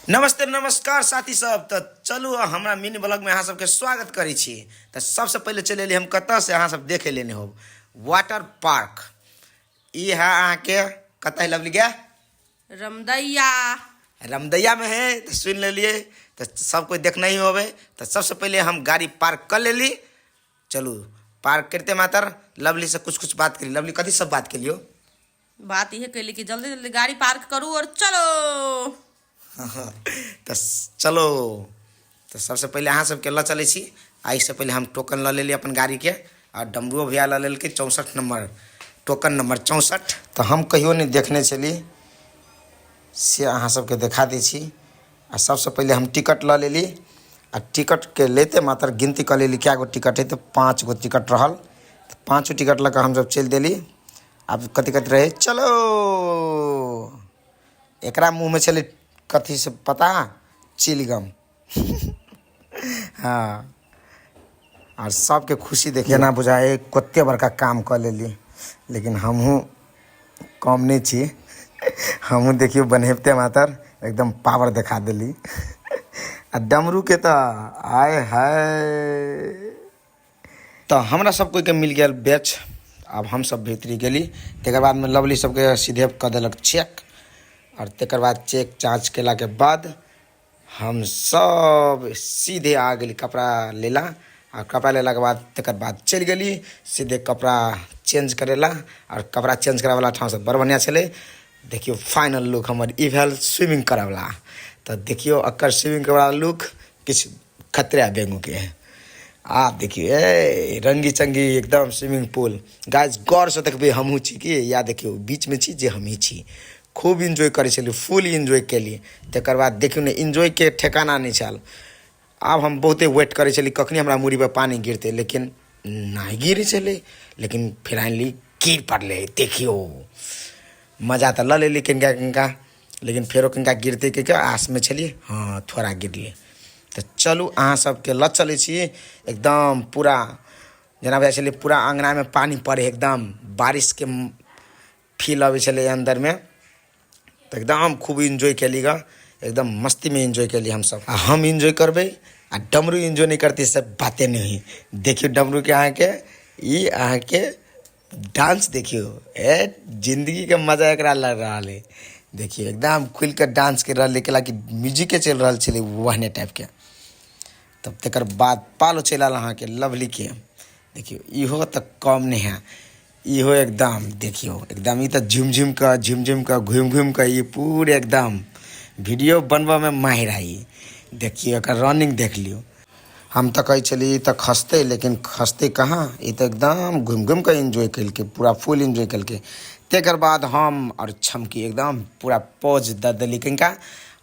नमस्ते नमस्कार साथी सब। तो चलू हमरा मिनी ब्लॉग में अहाँ सबके स्वागत करै छी। तो सबसे पहले चले एलिए हम कतऽ से अहाँ सब देखे लेने हो वाटर पार्क। ई है अहाँ के कतऽ लवली गया रमदैया रमदैया में है। तो सुन लेलिए तो सब कोई देखना ही होवे। तो सबसे पहले हम गाड़ी पार्क कर लेली। चलू पार्क करते मातर लवली से कुछ बात करी। लवली कथी सब बात के लियो बात यह कैली कि जल्दी जल्दी गाड़ी पार्क करूँ और चलो। तो चलो। तो सबसे पहले अहाँ सबके ल चले छी। आई से पहले हम टोकन ल लेली अपन गाड़ी के और डमरुओ भैया ल लेल के 64 नंबर टोकन नंबर 64। तो हम कहियो नहीं देखने चली से अहाँ सबके देखा दी छी। आ सबसे पहले हम टिकट ल लेली। आ टिकट के लेते मात्र गिनती कर लेली क्या गो टिकट है। तो 5 गो टिकट रहल। तो 5 टिकट लग हम सब चल देली। अब कथी कथी रहे चलो। एकरा मुँह में चले कथी से पता चिलगम। हाँ और सबके खुशी देखिए ना बुझाए कते बड़का काम कर लेली। लेकिन हमहूँ कम नहीं छी। हमहूँ देखियो बनहेबते मातर एकदम पावर दिखा देली। आ डमरू के तो आए है। तो हमरा सब कोई के मिल गया बैच। अब हम सब भीतरी गेली। तकर बाद में लवली सबके सीधे कर देलक चेक। और तकर बाद चेक जाँच केला के बाद हम सब सीधे आ गई कपड़ा लेला। और कपड़ा लेला के बाद तकर बाद चल गली सीधे कपड़ा चेंज करेला। और कपड़ा चेंज करे वाला ठाव से बड़ बढ़िया चले। देखियो फाइनल लुक हमर ई भेल स्विमिंग करे वाला। तो देखियो अकर स्विमिंग करे वाला लुक किछ खतरा बेंगू के है। आप देखियो ए रंगी चंगी एकदम स्विमिंग पूल। गाइस गौर से देखबे हमहू छी कि या देखियो बीच में छी जे हम ही छी। खूब इंजॉय करे छलिए फुल इंजॉय केली। तकर बाद देखियो ने इंजॉय के ठिकाना नहीं चल। अब हम बहुते वेट करे छली कखनी हमरा मुड़ी पर पानी गिरते लेकिन नहीं गिरे चले। लेकिन फिर फाइनली गिर पड़ले। देखियो मजा तो ल लेली किनका लेकिन फेरो किनका गिरते के आस में छलिए। हाँ थोड़ा गिरलिए। तो चलू अहाँ सबके ल चले छी एकदम पूरा जना बुझाइ छलै पूरा अंगना में पानी पड़े एकदम बारिश के फील आवे छलै अंदर में। तो एकदम खूब इंजॉय कैली गा एकदम मस्ती में इंजॉय कैली हम सब। आ हम इंजॉय करबे आ डमरू इंजॉय नहीं करती सब बातें नहीं। देखियो डमरू के अहाँ के डांस देखियो ए जिंदगी के मजा एकरा लग रहा है। देखिए एकदम खुल कर डांस कर रहा केला कि म्यूजिके चल रहा छे वहने टाइप के। तब तकर बाद पालो चल अहाँ के लवली के। देखियो इहो तो कम नहीं है। इहो एकदम देखियो एकदम ये तो झुम का घूम का ये पूरे एकदम वीडियो बनवा में माहिर आई। देखियो एकर रनिंग देख लियो। हम तो कही चली तो खसते लेकिन खसते कहाँ। ये तो एकदम घूम का एंजॉय कल के पूरा फुल एंजॉय कल के। तकर बाद हम और छमकी एकदम पूरा पॉज द दिली कनिका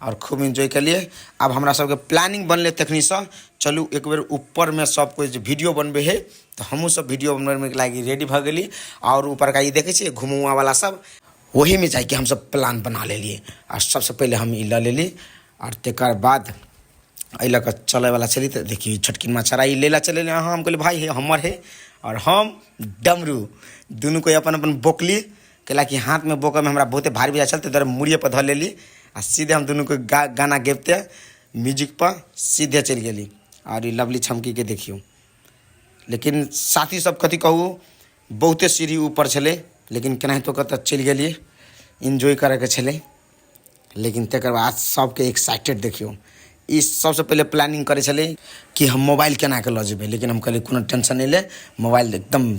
और खूब एंजॉय के लिए। अब हमरा सबके प्लानिंग बनले तखनी से चलू एक बेर ऊपर में सब कोई वीडियो बनबे है। तो हमहूँ सब वीडियो बनबे में लागी रेडी भ गई। और ऊपर का ये देखे छे घुमुआ वाला सब वही में जाके हम सब प्लान बना लेलिए। और सबसे पहले हम ई ल लेली। और तकर बाद अल चले वाला चली। तो देखिए छोटकी मछरा ई लेला चले हाँ हम कहले भाई हे हमर है। और हम डमरू दोनों कोई अपन अपन बोकली कैला कि हाथ में बोक में हमरा बहुते भारी बुझा चलते इधर मुड़िए पर धर लेली। आ सीधे हम दोनों को गाना गेबते म्यूजिक पर सीधे चल गेली। और ये लवली छमकी के देखियो। लेकिन साथी सब कथी कहू बहुते सीढ़ी ऊपर छले लेकिन केनाहितो कत चल गेलिए इंजॉय करे के छले। लेकिन तकर बाद सबके एक्साइटेड देखियो। इस सबसे पहले प्लानिंग करे छले कि हम मोबाइल केना के ल जेबे। लेकिन हम कहले कोनो टेंशन नहीं ले मोबाइल एकदम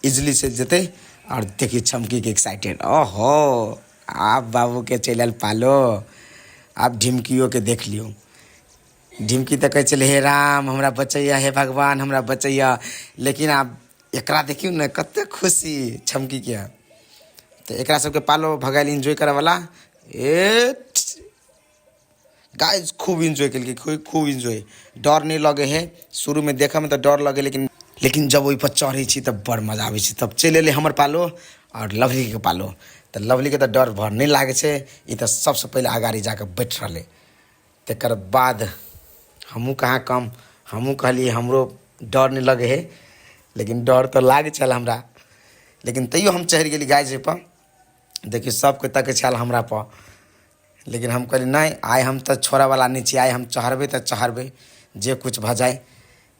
इजीली से जेते। और देखिए छमकी के एक्साइटेड ओहो आप बाबू के चलल पालो। आप ढिमकियो के देख लियो। ढिमकी तो कहे चले हे राम हमरा बचैया हे भगवान हमरा बचैया। लेकिन आप एकरा देखियो न कते खुशी छमकी के। तो एकरा सबके पालो भगाइल इंजॉय करे वाला ए गाइस खूब इंजॉय कल के खूब इंजॉय। डर नहीं लगे है शुरू में देखा में तो डर लगे लेकिन जब वही पर चढ़े छी तब बड़ मजा आवे छी। तब चल एले हमर पालो और लवली के पालो। तो लवली के तो डर भर नहीं लागे छे। ये तो सबसे पहले आगाड़ी जाकर बैठ रहे। तकर बाद हमू कहाँ कम हमू कहलिए हमरो डर नहीं लगे है। लेकिन डर तो लागे चल हमरा। लेकिन तैयो हम चढ़ गेली गाय पर। देखिए सबके तक छल हमरा पर। लेकिन हम कहली नहीं, आइ हम तो छोड़ा वाला नहीं छी, आइ हम चढ़बे तो चढ़बे जे कुछ भ जाए।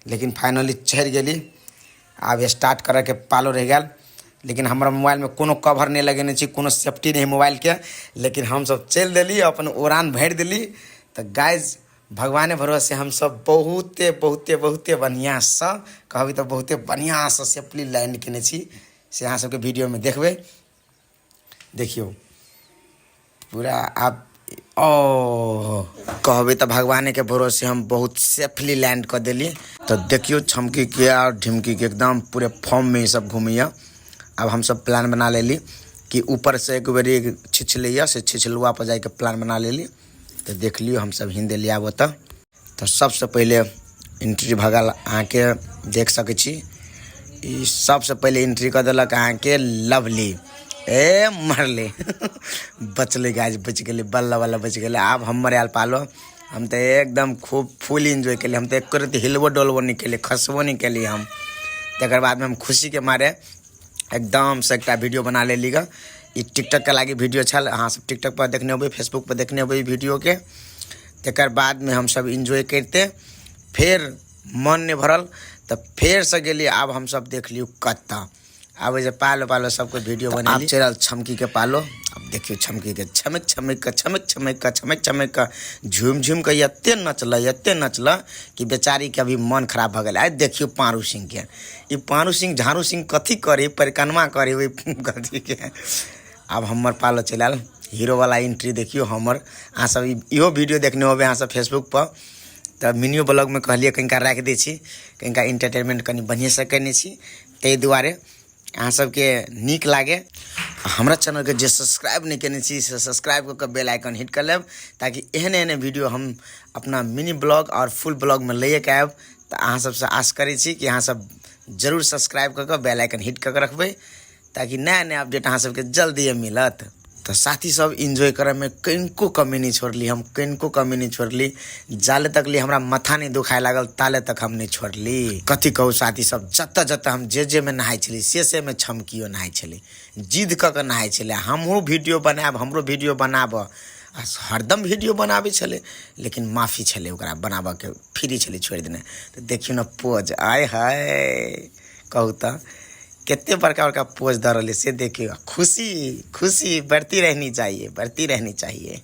लेकिन फाइनली चढ़ गेली। आब स्टार्ट करे के पालो रह गया। लेकिन हमारा मोबाइल में कोनो कवर नहीं लगेने छी, कोनो सेफ्टी नहीं मोबाइल के। लेकिन हम सब चल दिली, अपन उड़ान भर दिली। तो गाइज भगवाने भरोसे हम सब बहुते बहुते बहुते बढ़िया से कहबी तो बहुते बढ़िया से सेफली लैंड केने छी से अहाँ सबके वीडियो में देखबे। देखियो पूरा आप ओ कहबे तो भगवाने के भरोसे हम बहुत सेफली लैंड कर दिली। तो देखियो छमकी के और ढिमकी के एकदम पूरे फॉर्म में सब घूमिया। अब हम सब प्लान बना लेली कि ऊपर से एक बारी छिछलिया से छिछलुआ पर जाके प्लान बना लेली। तो देख लियो हम सब हिंदे लिया आबो। तो सबसे पहले एंट्री भगल अहाँ के देख सके छी। ई सबसे पहले एंट्री कर दिलक अहाँ के लवली। ए मरले बचले गाइज, बच गए, बल्ला वाला बच गए। अब हमर आयल पालो। हम तो एकदम खूब फुल एंजॉय के लिए, हम तो एक रत्ती हिलबो डोलबो नहीं के लिए, खसबो नहीं के लिए हम। तकर बाद में हम खुशी के मारे एकदम से एक वीडियो बना लेली ग। ई टिकटॉक के लागी वीडियो छल, अहाँ सब टिकटॉक पर देखने होबे, फेसबुक पर देखने होबे वीडियो के। तकर बाद में हम सब एंजॉय करते, फिर मन नहीं भरल तो फिर से गेली। अब हम सब देख लियो कत्ता। अब जे पालो पालो सबको वीडियो बना चल छमकी के पालो। अब देखियो छमकी के छमक छमक का छमक छमक का छमक छमक का झूम झूम के एते नचल कि बेचारी के अभी मन खराब भ गेल। आइ देखियो पारू सिंह के, ई पारू सिंह झारू सिंह कथी करे, परिक्रमा करे ओइ कथी के। अब हमर पालो चलाल हीरो वाला एंट्री देखियो हमर। अहाँ सब इहो वीडियो देखने होबे अहाँ सब फेसबुक पर। तो मिनियो ब्लॉग में कहलिए कनिका राख दै छी, कनिका इंटरटेनमेंट कनि बढ़िया से करने छी। ताहि दुआरे अहाँ सबके नीक लागे। हमरा चैनल के जे सब्सक्राइब नहीं केने छी से सब्सक्राइब कर बेल आइकन हिट कर लेब, ताकि एहन एहन वीडियो हम अपना मिनी ब्लॉग और फुल ब्लॉग में ले के आएब। तो अहाँ सबसे आश करै छी कि अहाँ सब जरूर सब्सक्राइब कर बेल आइकन हिट कर रखबै, ताकि नया नया अपडेट अहाँ सबके जल्दी मिलत। तो साथी सब एंजॉय करे में कनिको कमी नहीं छोड़ली, हम कनिको कमी नहीं छोड़ली। जाले तक लिए हमरा माथा नहीं दुखाए लागल ताले तक हम नहीं छोड़ली। कथी कहू साथी सब, जत जत हम जे में नहाय छली से में छमकियो नहाय छली, जिद क के नहाय छले। हमरो वीडियो बनाब, हमरो वीडियो बनाब, हरदम वीडियो बनाबे छले, लेकिन माफी छले ओकरा बनाबे के, फ्री छले छोड़ देने। तो देखियो ना पोज, आय हाय कहू तो कितने बड़का बड़का पोज दे रहे से देखियो। खुशी खुशी बढ़ती रहनी चाहिए, बढ़ती रहनी चाहिए।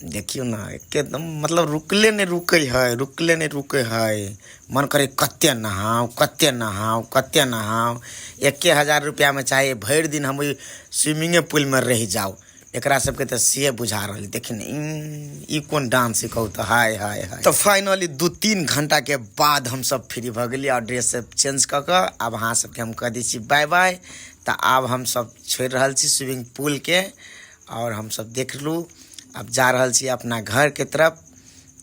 देखियो ना एकदम मतलब रुकले नहीं रुके है, रुकले नहीं रुके है। मन करे कत्ते नहाओ कत्ते नहाओ कत्ते नहाओ। 1000 रुपया में चाहे भर दिन हम स्विमिंग पूल में रह जाओ। एकरा सबके तो से बुझा रही। देखिन ई कौन डांस कहू तो, हाय हाय हाय। तो फाइनली 2-3 घंटा के बाद हम सब फ्री भ गेली और ड्रेस सब चेंज क के अब अहाँ सबके हम कह दी छी बाय बाय। तो अब हम सब छोड़ रहल छी स्विमिंग पूल के, और हम सब देख लू अब जा रहल छी अपना घर के तरफ।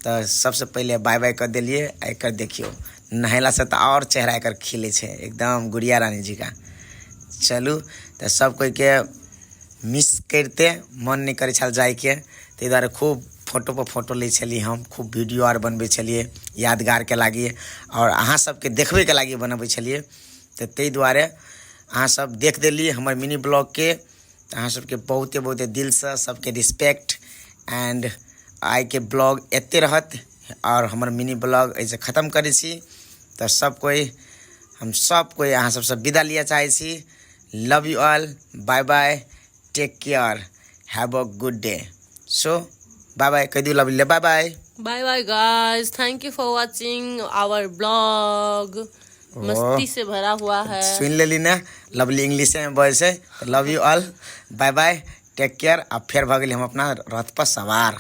तो सबसे पहले बाय बाय कर दिलिए। एकर देखियो नहला से तो और चेहरा एकर खिले छे एकदम गुड़िया रानी जी का। चलू तो सब कोई के मिस करते मन नहीं करे छल जाए के, ताहि दुआरे खूब फोटो पर फोटो ले छली हम, खूब वीडियो आर बनबे छलिए यादगार के लागी, और अहाँ सबके देखबे के लागी बनबे छलिए। तो ताहि दुआरे अहाँ सब देख देलिए हमर मिनी ब्लॉग के। अहाँ सबके बहुते बहुते दिल से सबके रिस्पेक्ट। एंड आइ के ब्लॉग एते रहत, और हमर मिनी ब्लॉग ऐसे ख़त्म करे छी। तो सब कोई हम सब कोई अहाँ सबसे विदा लिया चाहे छी। Love you all, bye bye, take care, have a good day. So bye bye कह दियो lovely, bye bye. Bye bye guys, thank you for watching our blog. मस्ती से भरा हुआ है। सुन लेली ना लवली इंग्लिश में बोल से। Love you all, bye bye, take care. अब फिर भ गेली हम अपना रथ पर सवार।